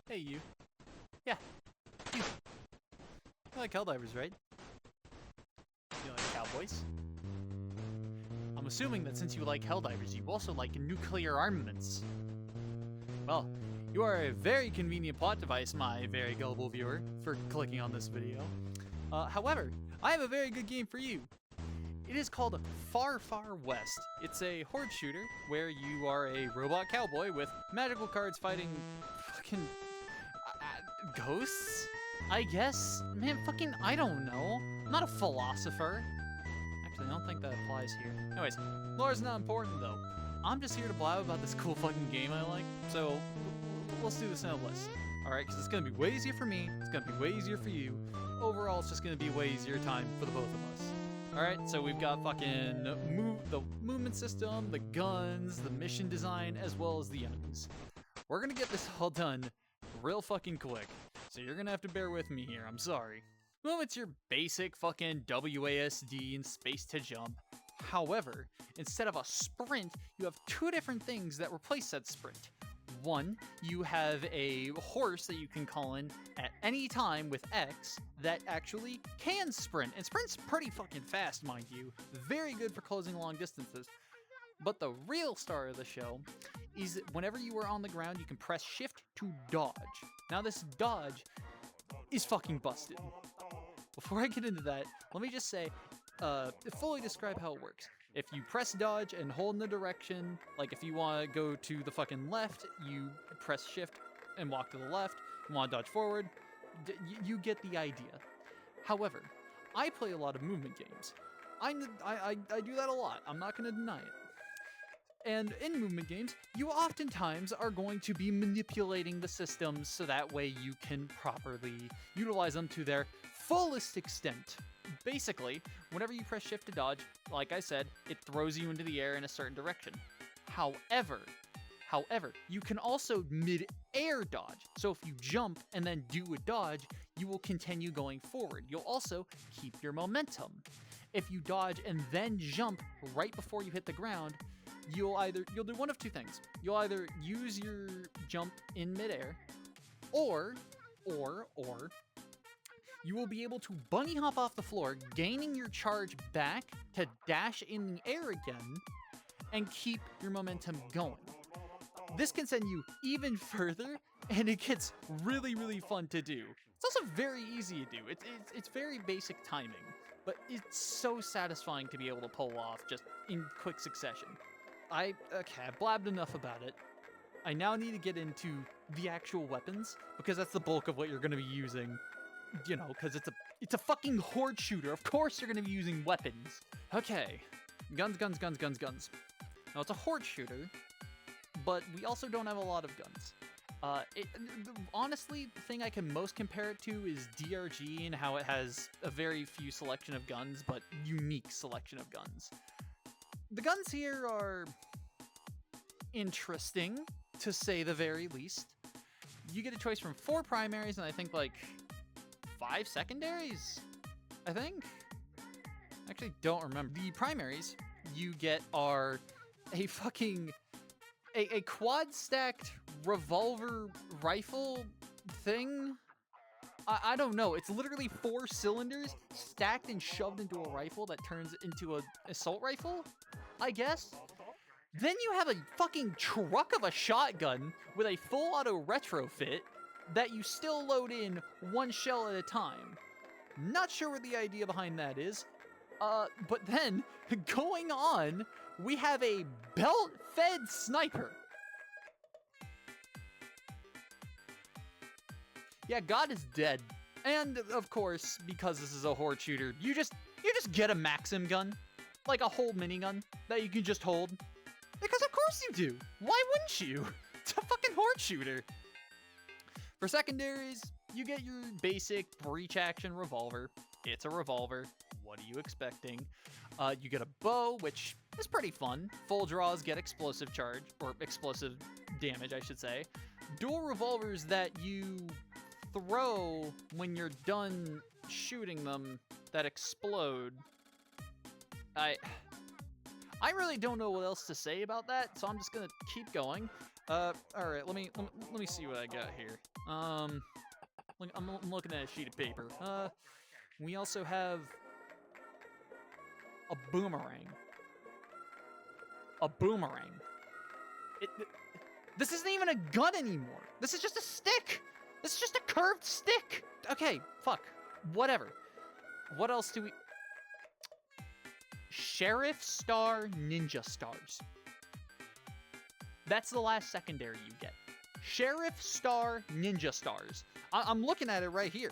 Hey, you. Yeah, you. You like Helldivers, right? You like Cowboys? I'm assuming that since you like Helldivers, you also like nuclear armaments. Well, you are a very convenient plot device, my very gullible viewer, for clicking on this video. However, I have a very good game for you. It is called Far Far West. It's a horde shooter where you are a robot cowboy with magical cards fighting fucking ghosts? I guess? Man, fucking, I don't know. I'm not a philosopher. Actually, I don't think that applies here. Anyways, lore's not important though. I'm just here to blab about this cool fucking game I like, so let's do this in a list. Alright, because it's going to be way easier for me, it's going to be way easier for you. Overall, it's just going to be way easier time for the both of us. Alright, so we've got fucking the movement system, the guns, the mission design, as well as the enemies. We're going to get this all done real fucking quick, so you're going to have to bear with me here, I'm sorry. Movement's your basic fucking WASD and space to jump. However, instead of a sprint, you have two different things that replace that sprint. One, you have a horse that you can call in at any time with X that actually can sprint. And sprint's pretty fucking fast, mind you. Very good for closing long distances. But the real star of the show is that whenever you are on the ground, you can press shift to dodge. Now this dodge is fucking busted. Before I get into that, let me just say, fully describe how it works. If you press dodge and hold in the direction, like if you want to go to the fucking left, you press shift and walk to the left. You want to dodge forward, you get the idea. However, I play a lot of movement games. I do that a lot. I'm not going to deny it. And in movement games, you oftentimes are going to be manipulating the systems so that way you can properly utilize them to their fullest extent. Basically, whenever you press shift to dodge, like I said, it throws you into the air in a certain direction. However, you can also mid-air dodge. So if you jump and then do a dodge, you will continue going forward. You'll also keep your momentum. If you dodge and then jump right before you hit the ground, you'll do one of two things. You'll either use your jump in midair, or you will be able to bunny hop off the floor, gaining your charge back to dash in the air again and keep your momentum going. This can send you even further, and it gets really, really fun to do. It's also very easy to do. It's very basic timing, but it's so satisfying to be able to pull off just in quick succession. I blabbed enough about it. I now need to get into the actual weapons, because that's the bulk of what you're going to be using. You know, because it's a fucking horde shooter. Of course you're going to be using weapons. Okay. Guns. Now, it's a horde shooter, but we also don't have a lot of guns. Honestly, the thing I can most compare it to is DRG and how it has a very few selection of guns, but unique selection of guns. The guns here are interesting, to say the very least. You get a choice from 4 primaries and I think like 5 secondaries, I think? Actually, don't remember. The primaries you get are a fucking a quad stacked revolver rifle thing. I don't know. It's literally 4 cylinders stacked and shoved into a rifle that turns into an assault rifle, I guess. Then you have a fucking truck of a shotgun with a full auto retrofit that you still load in 1 shell at a time. Not sure what the idea behind that is. But then, going on, we have a belt-fed sniper. Yeah, God is dead. And, of course, because this is a horde shooter, you just get a Maxim gun. Like a whole minigun that you can just hold. Because of course you do. Why wouldn't you? It's a fucking horde shooter. For secondaries, you get your basic breach action revolver. It's a revolver. What are you expecting? You get a bow, which is pretty fun. Full draws get explosive charge, or explosive damage, I should say. Dual revolvers that you throw when you're done shooting them that explode. I really don't know what else to say about that, so I'm just gonna keep going. Alright, let me see what I got here. I'm looking at a sheet of paper. We also have a boomerang. A boomerang. This isn't even a gun anymore. This is just a stick. This is just a curved stick. Okay, fuck. Whatever. What else do we... Sheriff Star Ninja Stars. That's the last secondary you get. Sheriff Star Ninja Stars. I'm looking at it right here.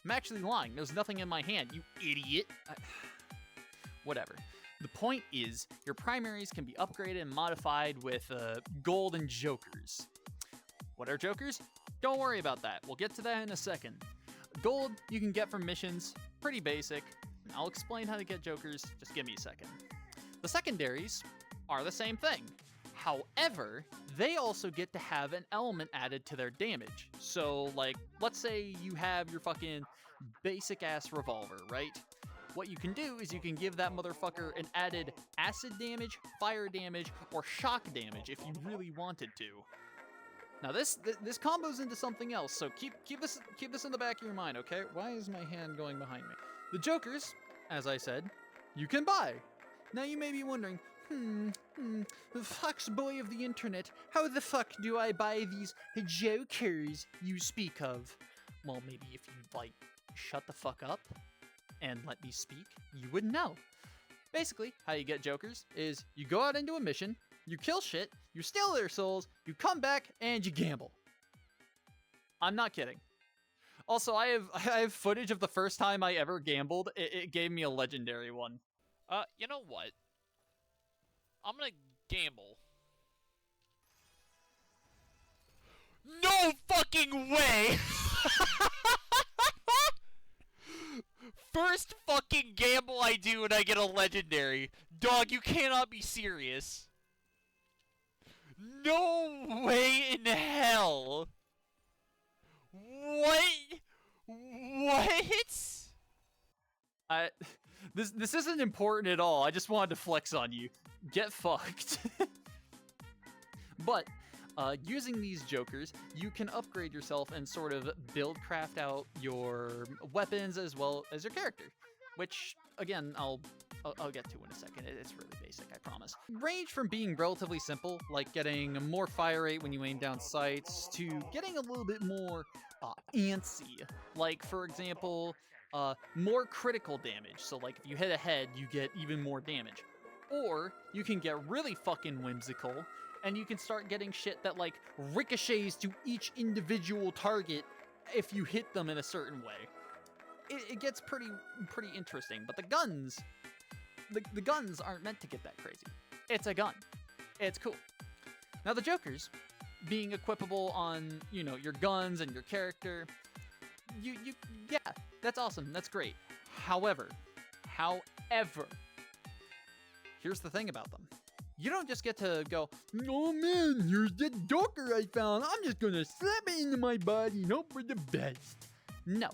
I'm actually lying. There's nothing in my hand, you idiot. Whatever. The point is, your primaries can be upgraded and modified with gold and jokers. What are jokers? Don't worry about that. We'll get to that in a second. Gold you can get from missions. Pretty basic. I'll explain how to get jokers. Just give me a second. The secondaries are the same thing. However, they also get to have an element added to their damage. So, like, let's say you have your fucking basic-ass revolver, right? What you can do is you can give that motherfucker an added acid damage, fire damage, or shock damage if you really wanted to. Now this combos into something else, so keep this in the back of your mind, okay? Why is my hand going behind me? The jokers, as I said, you can buy. Now you may be wondering, Fox boy of the internet, how the fuck do I buy these jokers you speak of? Well, maybe if you, like, shut the fuck up and let me speak, you would know. Basically, how you get jokers is you go out into a mission, you kill shit, you steal their souls, you come back, and you gamble. I'm not kidding. Also, I have footage of the first time I ever gambled. It gave me a legendary one. You know what? I'm gonna gamble. No fucking way! First fucking gamble I do and I get a legendary. Dog, you cannot be serious. No way in hell. What? This isn't important at all. I just wanted to flex on you. Get fucked. But using these jokers, you can upgrade yourself and sort of craft out your weapons as well as your character, which again I'll get to in a second. It's really basic, I promise. Range from being relatively simple, like getting more fire rate when you aim down sights, to getting a little bit more antsy, like for example, more critical damage. So like if you hit a head, you get even more damage. Or you can get really fucking whimsical, and you can start getting shit that like ricochets to each individual target if you hit them in a certain way. It gets pretty interesting, but the guns aren't meant to get that crazy. It's a gun. It's cool. Now the jokers, being equipable on, you know, your guns and your character, yeah, that's awesome. That's great. However, here's the thing about them. You don't just get to go, oh man, here's the joker I found. I'm just gonna slap it into my body and hope for the best. No.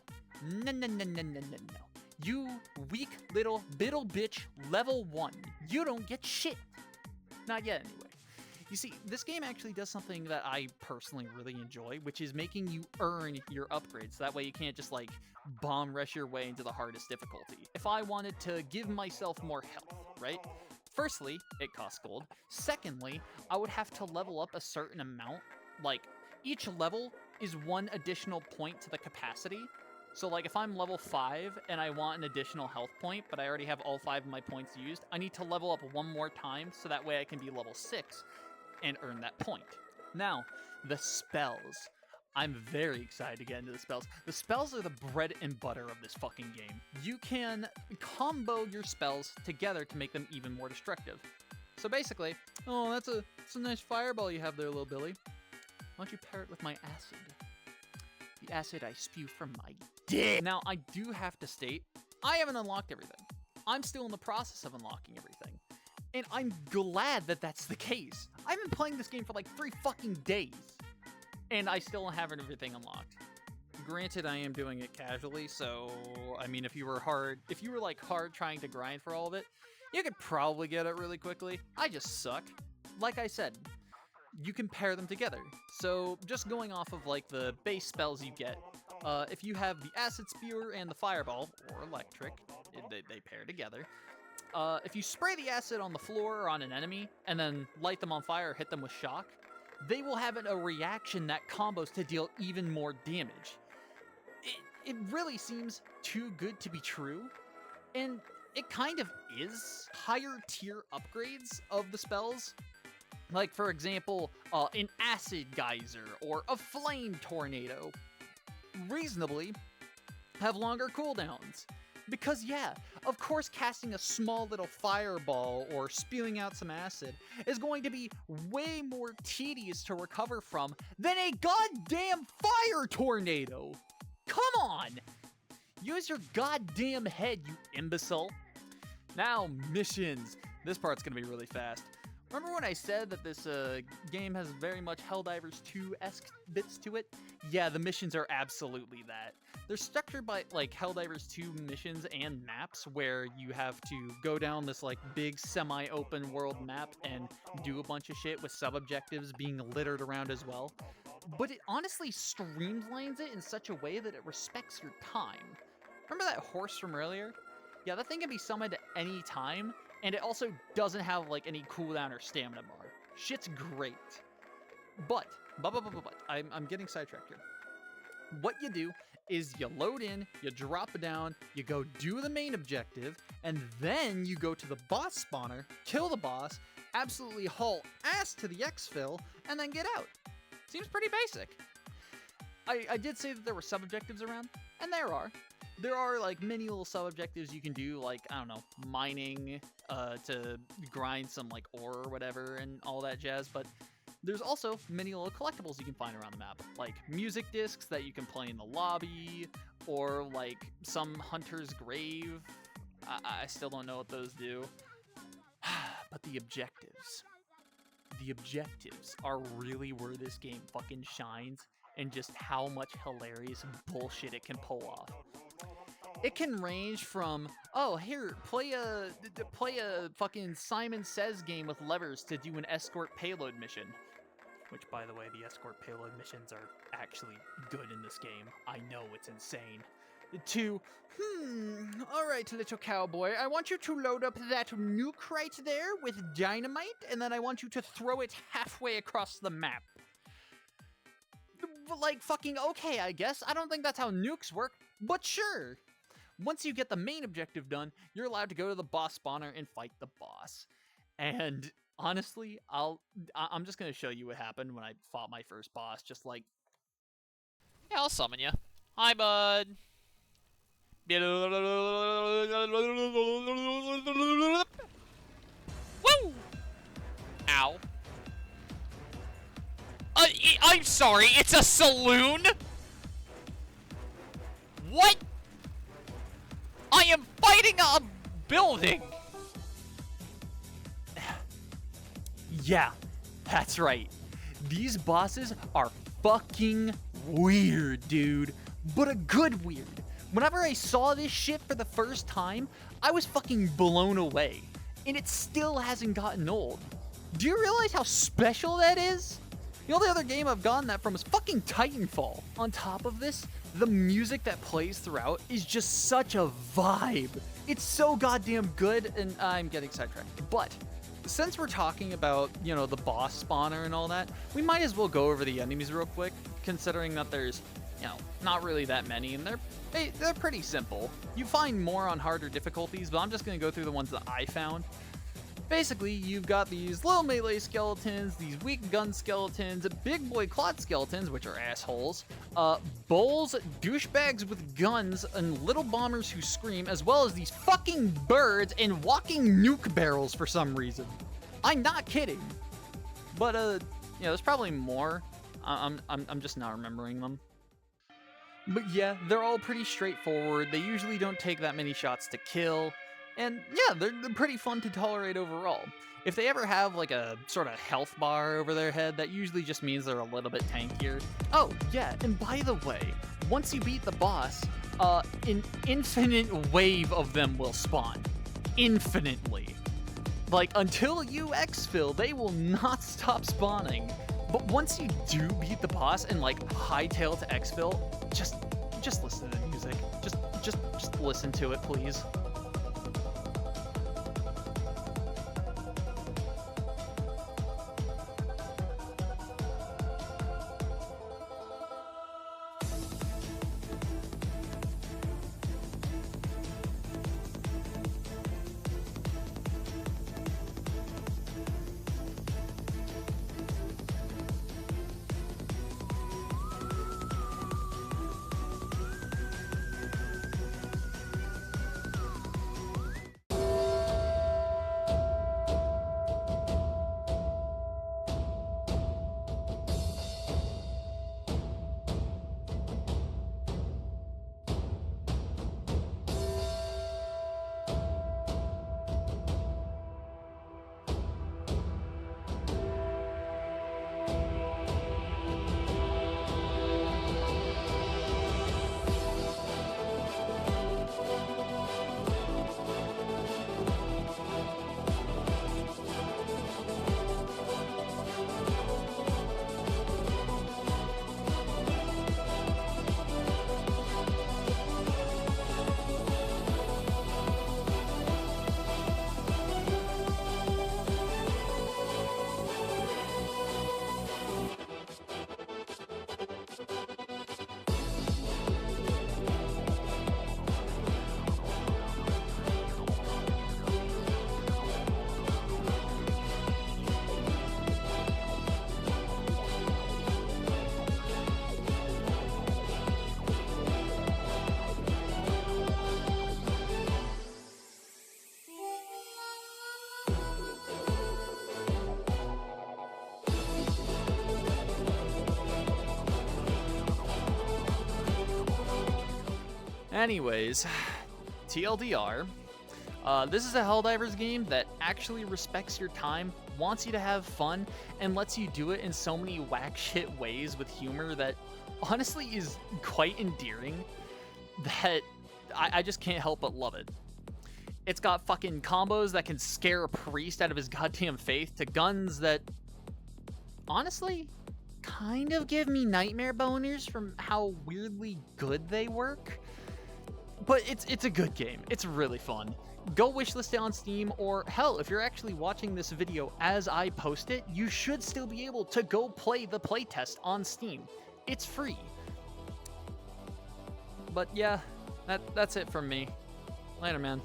You weak little bitch level 1. You don't get shit. Not yet, anyway. You see, this game actually does something that I personally really enjoy, which is making you earn your upgrades. That way you can't just, like, bomb rush your way into the hardest difficulty. If I wanted to give myself more health, right? Firstly, it costs gold. Secondly, I would have to level up a certain amount. Like, each level is one additional point to the capacity. So, like, if I'm level 5 and I want an additional health point, but I already have all 5 of my points used, I need to level up one more time so that way I can be level 6 and earn that point. Now, the spells. I'm very excited to get into the spells. The spells are the bread and butter of this fucking game. You can combo your spells together to make them even more destructive. So basically, oh, that's a nice fireball you have there, little Billy. Why don't you pair it with my acid? The acid I spew from my dick. Now, I do have to state, I haven't unlocked everything. I'm still in the process of unlocking everything. And I'm glad that that's the case. I've been playing this game for like 3 fucking days. And I still haven't everything unlocked. Granted, I am doing it casually, so, I mean, if you were hard trying to grind for all of it, you could probably get it really quickly. I just suck. Like I said, you can pair them together. So just going off of like the base spells you get, if you have the Acid Spewer and the Fireball, or Electric, they pair together. If you spray the acid on the floor or on an enemy, and then light them on fire or hit them with shock, they will have a reaction that combos to deal even more damage. It really seems too good to be true, and it kind of is. Higher tier upgrades of the spells, like for example, an acid geyser or a flame tornado, reasonably have longer cooldowns. Because yeah, of course casting a small little fireball or spewing out some acid is going to be way more tedious to recover from than a goddamn fire tornado! Come on! Use your goddamn head, you imbecile! Now, missions. This part's gonna be really fast. Remember when I said that this game has very much Helldivers 2-esque bits to it? Yeah, the missions are absolutely that. They're structured by like Helldivers 2 missions and maps where you have to go down this like big semi-open world map and do a bunch of shit with sub-objectives being littered around as well. But it honestly streamlines it in such a way that it respects your time. Remember that horse from earlier? Yeah, that thing can be summoned at any time, and it also doesn't have like any cooldown or stamina bar. Shit's great. But I'm getting sidetracked here. What you do is you load in, you drop it down, you go do the main objective, and then you go to the boss spawner, kill the boss, absolutely haul ass to the exfil, and then get out. Seems pretty basic. I did say that there were sub-objectives around, and there are. There are like many little sub-objectives you can do, like, I don't know, mining to grind some like ore or whatever and all that jazz, but there's also many little collectibles you can find around the map, like music discs that you can play in the lobby, or like some hunter's grave. I still don't know what those do. But the objectives are really where this game fucking shines, and just how much hilarious bullshit it can pull off. It can range from, oh, here, play a fucking Simon Says game with levers to do an escort payload mission. Which, by the way, the escort payload missions are actually good in this game. I know, it's insane. To, alright, little cowboy, I want you to load up that nuke right there with dynamite, and then I want you to throw it halfway across the map. Like, fucking okay, I guess. I don't think that's how nukes work, but sure. Once you get the main objective done, you're allowed to go to the boss spawner and fight the boss. And honestly, I'm just gonna show you what happened when I fought my first boss. Just like, Yeah, I'll summon you. Hi, bud. Woo! Ow. I'm sorry, it's a saloon? What? I am fighting a building! yeah, that's right. These bosses are fucking weird, dude. But a good weird. Whenever I saw this shit for the first time, I was fucking blown away. And it still hasn't gotten old. Do you realize how special that is? The only other game I've gotten that from is fucking Titanfall. On top of this, the music that plays throughout is just such a vibe. It's so goddamn good, and I'm getting sidetracked. But since we're talking about, you know, the boss spawner and all that, we might as well go over the enemies real quick, considering that there's, you know, not really that many, and they're pretty simple. You find more on harder difficulties, but I'm just gonna go through the ones that I found. Basically, you've got these little melee skeletons, these weak gun skeletons, big boy clot skeletons, which are assholes, bowls, douchebags with guns, and little bombers who scream, as well as these fucking birds and walking nuke barrels for some reason. I'm not kidding. But, yeah, there's probably more. I'm just not remembering them. But yeah, they're all pretty straightforward. They usually don't take that many shots to kill. And yeah, they're pretty fun to tolerate overall. If they ever have like a sort of health bar over their head, that usually just means they're a little bit tankier. Oh yeah, and by the way, once you beat the boss, an infinite wave of them will spawn. Infinitely. Like, until you exfil, they will not stop spawning. But once you do beat the boss and like hightail to exfil, just listen to the music. Just listen to it, please. Anyways, TLDR, this is a Helldivers game that actually respects your time, wants you to have fun, and lets you do it in so many whack shit ways with humor that honestly is quite endearing that I just can't help but love it. It's got fucking combos that can scare a priest out of his goddamn faith to guns that honestly kind of give me nightmare boners from how weirdly good they work. But it's a good game. It's really fun. Go wishlist it on Steam, or hell, if you're actually watching this video as I post it, you should still be able to go play the playtest on Steam. It's free. But yeah, that's it from me. Later, man.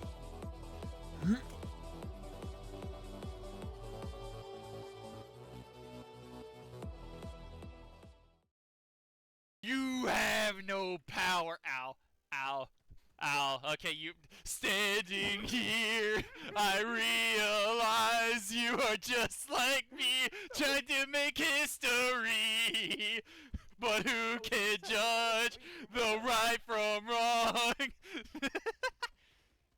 You have no power. Ow. Ow. Ow. Okay, you standing here, I realize you are just like me, trying to make history. But who can judge the right from wrong?